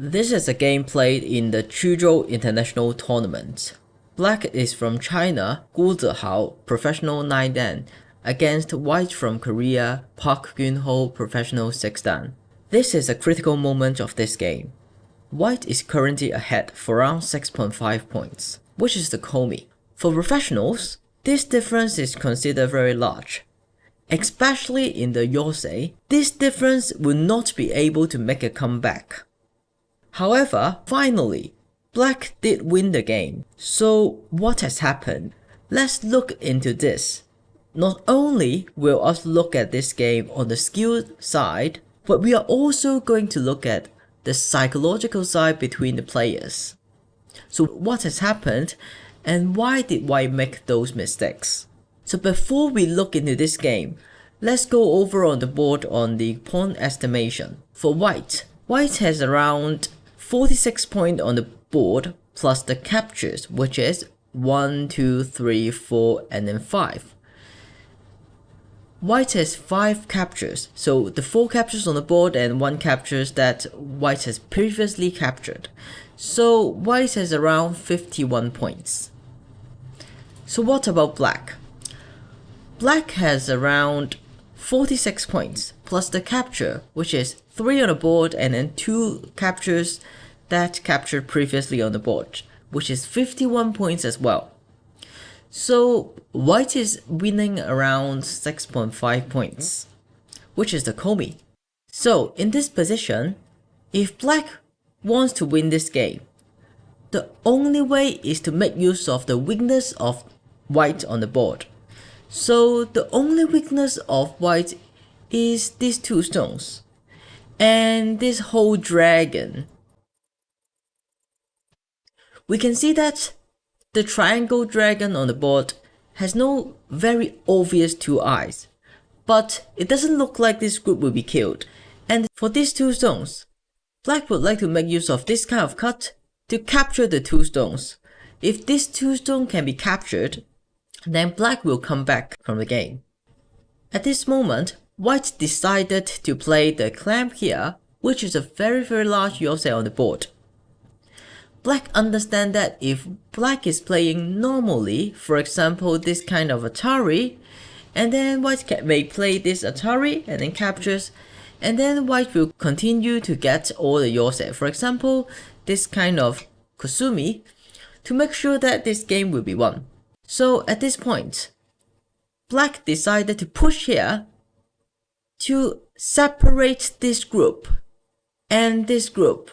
This is a game played in the Quzhou International Tournament. Black is from China, Gu Zihao, Professional 9 Dan, against White from Korea, Park Geunho, Professional 6 Dan. This is a critical moment of this game. White is currently ahead for around 6.5 points, which is the Komi. For professionals, this difference is considered very large. Especially in the Yosei, this difference will not be able to make a comeback. However, finally, Black did win the game. So what has happened? Let's look into this. Not only will us look at this game on the skill side, but we are also going to look at the psychological side between the players. So what has happened and why did White make those mistakes? So before we look into this game, let's go over on the board on the point estimation. For White, White has around 46 points on the board plus the captures, which is 1, 2, 3, 4 and then 5. White has 5 captures, so the 4 captures on the board and 1 captures that White has previously captured. So White has around 51 points. So what about Black? Black has around 46 points plus the capture, which is 3 on the board and then 2 captures that captured previously on the board, which is 51 points as well. So White is winning around 6.5 points, which is the Komi. So in this position, if Black wants to win this game, the only way is to make use of the weakness of White on the board. So the only weakness of White is these 2 stones and this whole dragon. We can see that the triangle dragon on the board has no very obvious 2 eyes, but it doesn't look like this group will be killed. And for these 2 stones, Black would like to make use of this kind of cut to capture the 2 stones. If these 2 stones can be captured, then Black will come back from the game. At this moment, White decided to play the clamp here, which is a very large Yosei on the board. Black understand that if Black is playing normally, for example this kind of Atari, and then White may play this Atari and then captures, and then White will continue to get all the Yosei, for example this kind of Kusumi, to make sure that this game will be won. So at this point, Black decided to push here to separate this group and this group.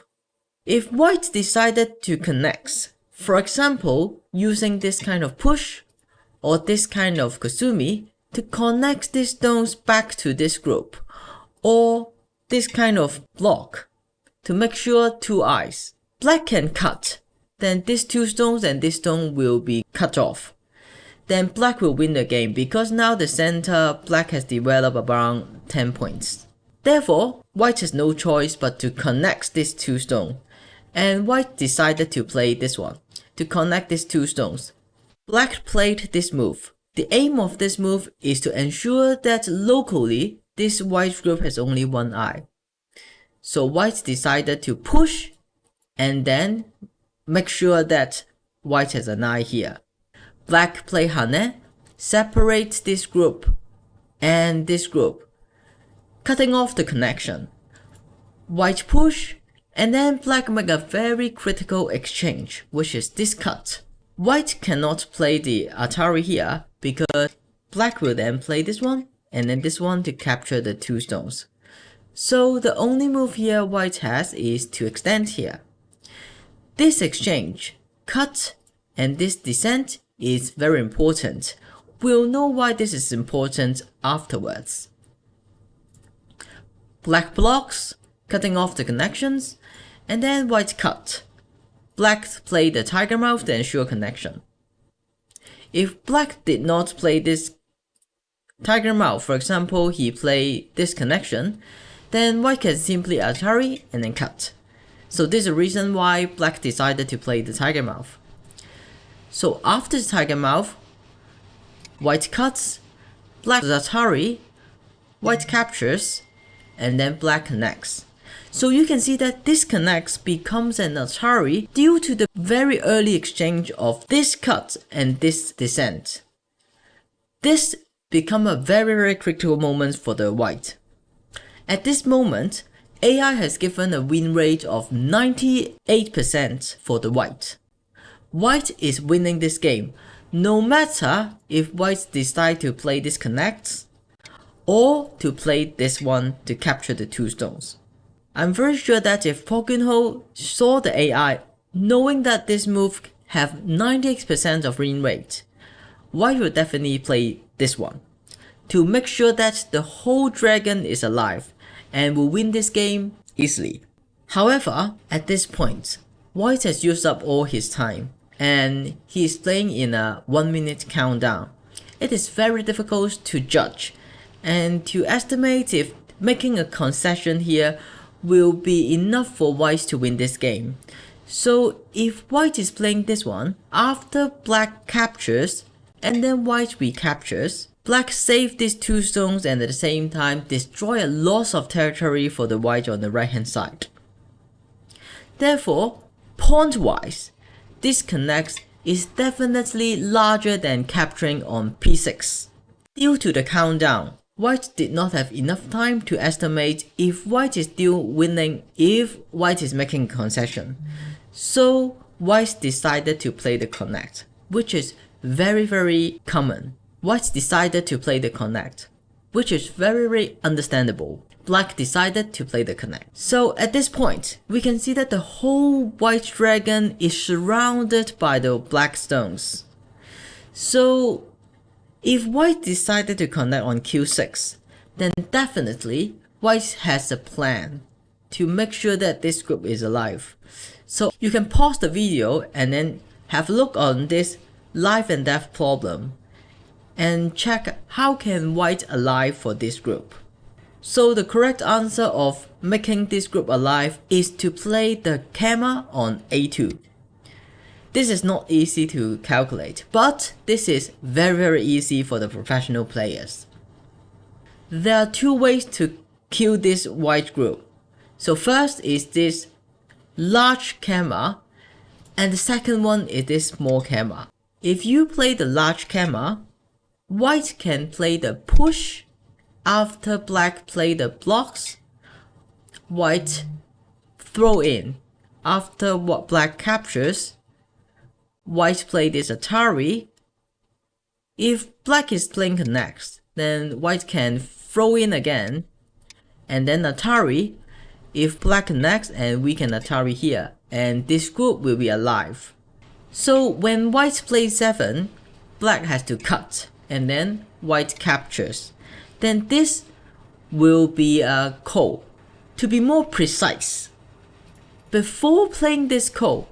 If White decided to connect, for example using this kind of push or this kind of Kusumi to connect these stones back to this group, or this kind of block to make sure 2 eyes, Black can cut, then these 2 stones and this stone will be cut off. Then Black will win the game because now the center Black has developed around 10 points. Therefore, White has no choice but to connect these 2 stones. And White decided to play this one, to connect these 2 stones. Black played this move. The aim of this move is to ensure that locally, this White group has only 1 eye. So White decided to push and then make sure that White has an eye here. Black play Hane, separate this group and this group, cutting off the connection. White push, and then Black make a very critical exchange, which is this cut. White cannot play the Atari here because Black will then play this one and then this one to capture the 2 stones. So the only move here White has is to extend here. This exchange, cut, and this descent is very important. We'll know why this is important afterwards. Black blocks, cutting off the connections, and then White cut. Black played the tiger mouth to ensure connection. If Black did not play this tiger mouth, for example he played this connection, then White can simply Atari and then cut. So this is the reason why Black decided to play the tiger mouth. So after the tiger mouth, White cuts, Black Atari, White captures, and then Black connects. So you can see that this connect becomes an Atari due to the very early exchange of this cut and this descent. This become a very critical moment for the white. At this moment, AI has given a win rate of 98% for the white. White is winning this game, no matter if white decide to play this connect or to play this one to capture the 2 stones. I'm very sure that if Park Geunho saw the AI, knowing that this move have 98% of win rate, white will definitely play this one to make sure that the whole dragon is alive and will win this game easily. However, at this point, white has used up all his time and he is playing in a 1-minute countdown. It is very difficult to judge and to estimate if making a concession here will be enough for white to win this game. So if white is playing this one, after black captures and then white recaptures, black save these 2 stones and at the same time destroy a loss of territory for the white on the right hand side. Therefore, point wise, this connect is definitely larger than capturing on p6. Due to the countdown, white did not have enough time to estimate if white is still winning if white is making a concession. So white decided to play the connect, which is very common. White decided to play the connect, which is very understandable. Black decided to play the connect. So at this point, we can see that the whole white dragon is surrounded by the black stones. So if white decided to connect on q6, then definitely white has a plan to make sure that this group is alive. So you can pause the video and then have a look on this life and death problem and check how can white alive for this group. So the correct answer of making this group alive is to play the camera on a2. This is not easy to calculate, but this is very easy for the professional players. There are 2 ways to kill this white group. So first is this large camera and the second one is this small camera. If you play the large camera, white can play the push after black play the blocks. White throw in after what black captures. White play this Atari. If black is playing connects, then white can throw in again and then Atari. If black connects and we can Atari here and this group will be alive. So when white plays 7, black has to cut and then white captures. Then this will be a call. To be more precise, before playing this call,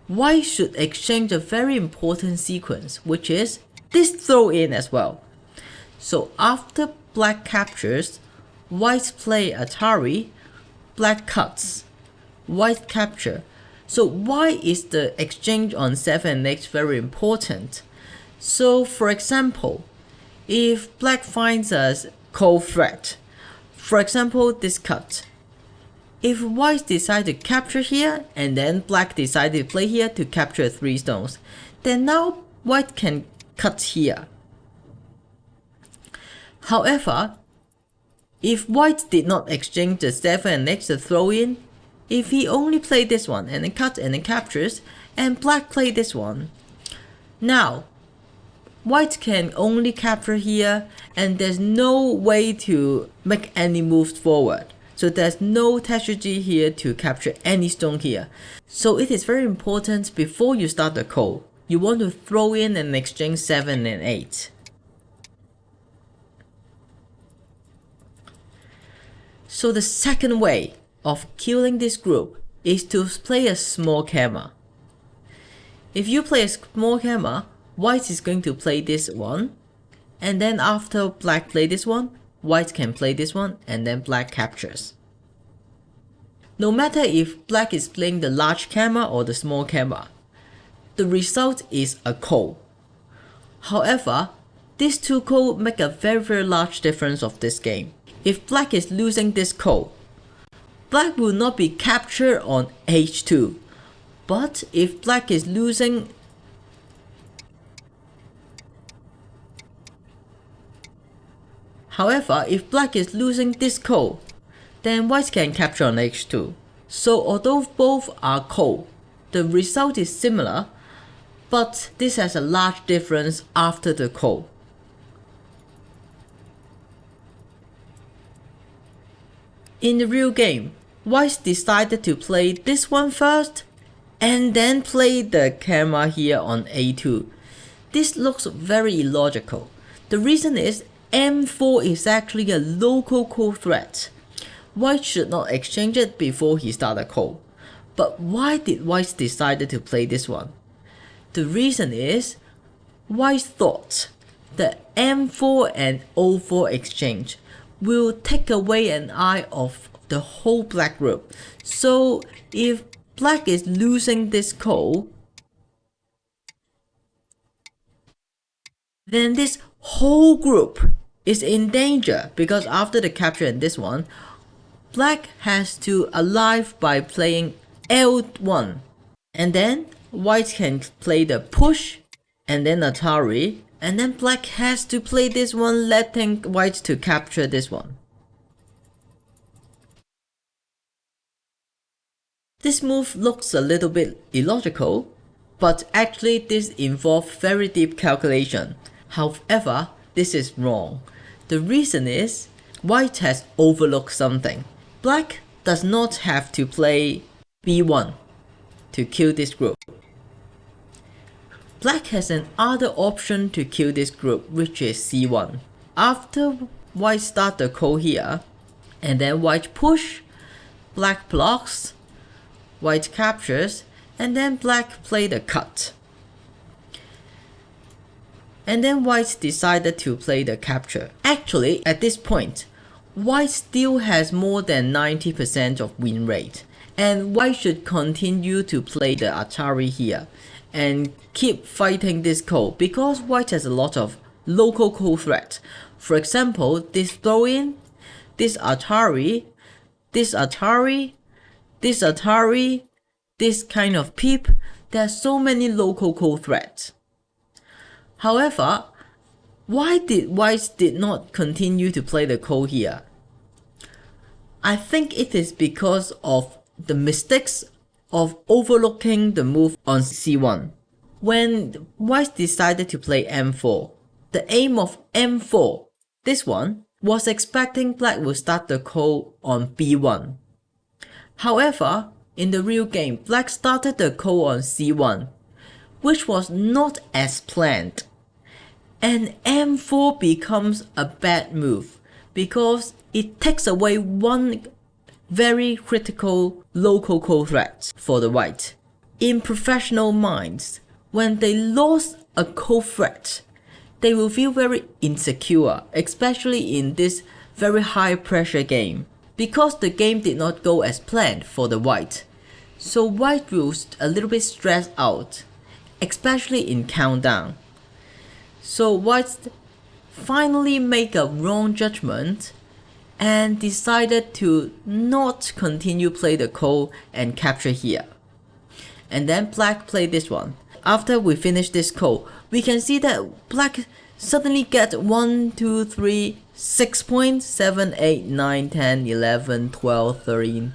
white should exchange a very important sequence, which is this throw in as well. So after black captures, white play Atari, black cuts, white capture. So why is the exchange on 7 and 8 very important? So for example, if black finds a call threat, for example this cut, if white decide to capture here and then black decide to play here to capture 3 stones, then now white can cut here. However, if white did not exchange the 7 and 8 the throw in, if he only played this one and then cut and then captures and black played this one, now white can only capture here and there's no way to make any moves forward. So there's no strategy here to capture any stone here. So it is very important before you start the call, you want to throw in and exchange 7 and 8. So the second way of killing this group is to play a small camera. If you play a small camera, white is going to play this one, and then after black play this one, white can play this one, and then black captures. No matter if black is playing the large camera or the small camera, the result is a call. However, these 2 calls make a very large difference of this game. If black is losing this call, black will not be captured on h2. But if black is losing, if black is losing this coal, then white can capture on h2. So although both are coal, the result is similar, but this has a large difference after the coal. In the real game, white decided to play this one first, and then play the camera here on a2. This looks very illogical. The reason is m4 is actually a local coal threat. White should not exchange it before he started coal. But why did white decide to play this one? The reason is white thought the m4 and o4 exchange will take away an eye of the whole black group. So if black is losing this coal, then this whole group is in danger, because after the capture in this one, black has to alive by playing L1, and then white can play the push and then Atari, and then black has to play this one, letting white to capture this one. This move looks a little bit illogical, but actually this involves very deep calculation. However, this is wrong. The reason is white has overlooked something. Black does not have to play b1 to kill this group. Black has another option to kill this group, which is c1. After white start the coal here, and then white push, black blocks, white captures, and then black play the cut. And then white decided to play the capture. Actually, at this point, white still has more than 90% of win rate, and white should continue to play the Atari here and keep fighting this coal, because white has a lot of local coal threat. For example, this throw-in, this Atari, this Atari, this Atari, this kind of peep. There are so many local coal threats. However, why did white did not continue to play the coal here? I think it is because of the mistakes of overlooking the move on c1. When white decided to play m4, the aim of m4, this one, was expecting black would start the coal on b1. However, in the real game, black started the coal on c1, which was not as planned. And m4 becomes a bad move because it takes away one very critical local coal threat for the white. In professional minds, when they lost a coal threat, they will feel very insecure, especially in this very high pressure game, because the game did not go as planned for the white. So white will a little bit stressed out, especially in countdown. So white finally made a wrong judgment and decided to not continue play the coal and capture here. And then black played this one. After we finish this coal, we can see that black suddenly get 1, 2, 3, 6 points, 7, 8, 9, 10, 11, 12, 13,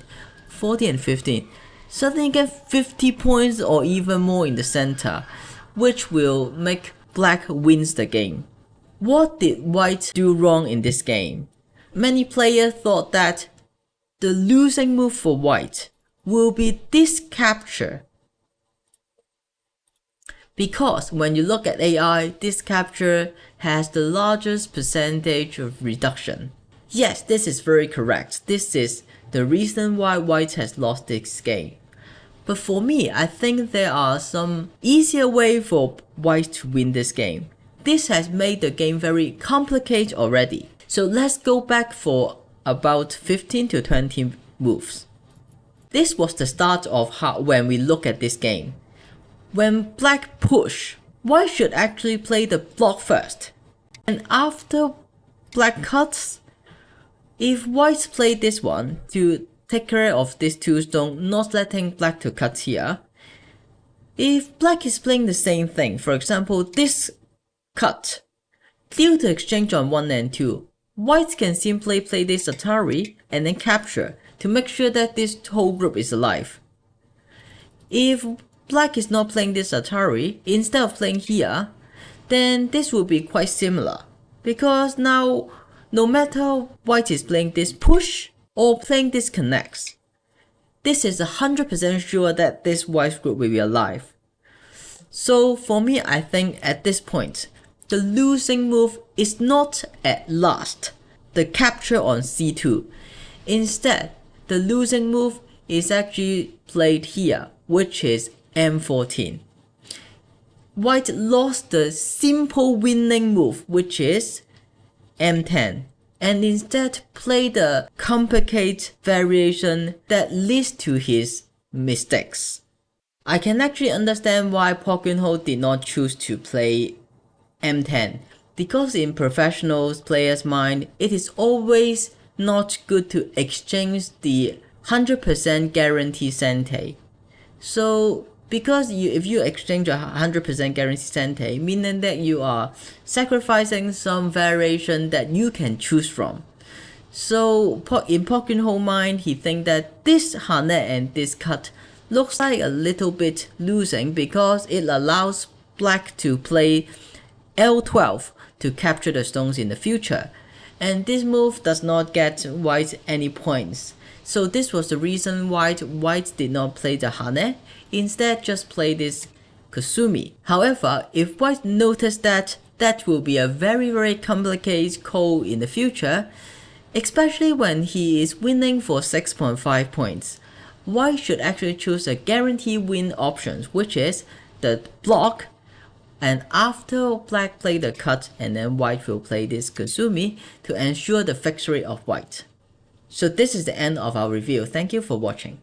14 and 15. Suddenly get 50 points or even more in the center, which will make black wins the game. What did white do wrong in this game? Many players thought that the losing move for white will be this capture. Because when you look at AI, this capture has the largest percentage of reduction. Yes, this is very correct. This is the reason why white has lost this game. But for me, I think there are some easier way for white to win this game. This has made the game very complicated already. So let's go back for about 15 to 20 moves. This was the start of how when we look at this game. When black push, white should actually play the block first. And after black cuts, if white play this one to take care of these two stones, not letting black to cut here. If black is playing the same thing, for example this cut, due to exchange on 1 and 2, white can simply play this Atari and then capture to make sure that this whole group is alive. If black is not playing this Atari, instead of playing here, then this will be quite similar. Because now, no matter white is playing this push or playing this connects, this is 100% sure that this white group will be alive. So for me, I think at this point, the losing move is not at last the capture on c2. Instead, the losing move is actually played here, which is m14. White lost the simple winning move, which is m10, and instead played the complicated variation that leads to his mistakes. I can actually understand why Park Geunho did not choose to play m10, because in professional players' mind, it is always not good to exchange the 100% guarantee sente. So because if you exchange a 100% guarantee sente, meaning that you are sacrificing some variation that you can choose from. So in Park Geunho's mind, he thinks that this hane and this cut looks like a little bit losing because it allows black to play L12 to capture the stones in the future, and this move does not get white any points. So this was the reason why white did not play the hane, instead just play this kusumi. However, if white noticed that that will be a very complicated call in the future, especially when he is winning for 6.5 points, white should actually choose a guarantee win option, which is the block, and after black play the cut, and then white will play this kusumi to ensure the victory of white. So this is the end of our review. Thank you for watching.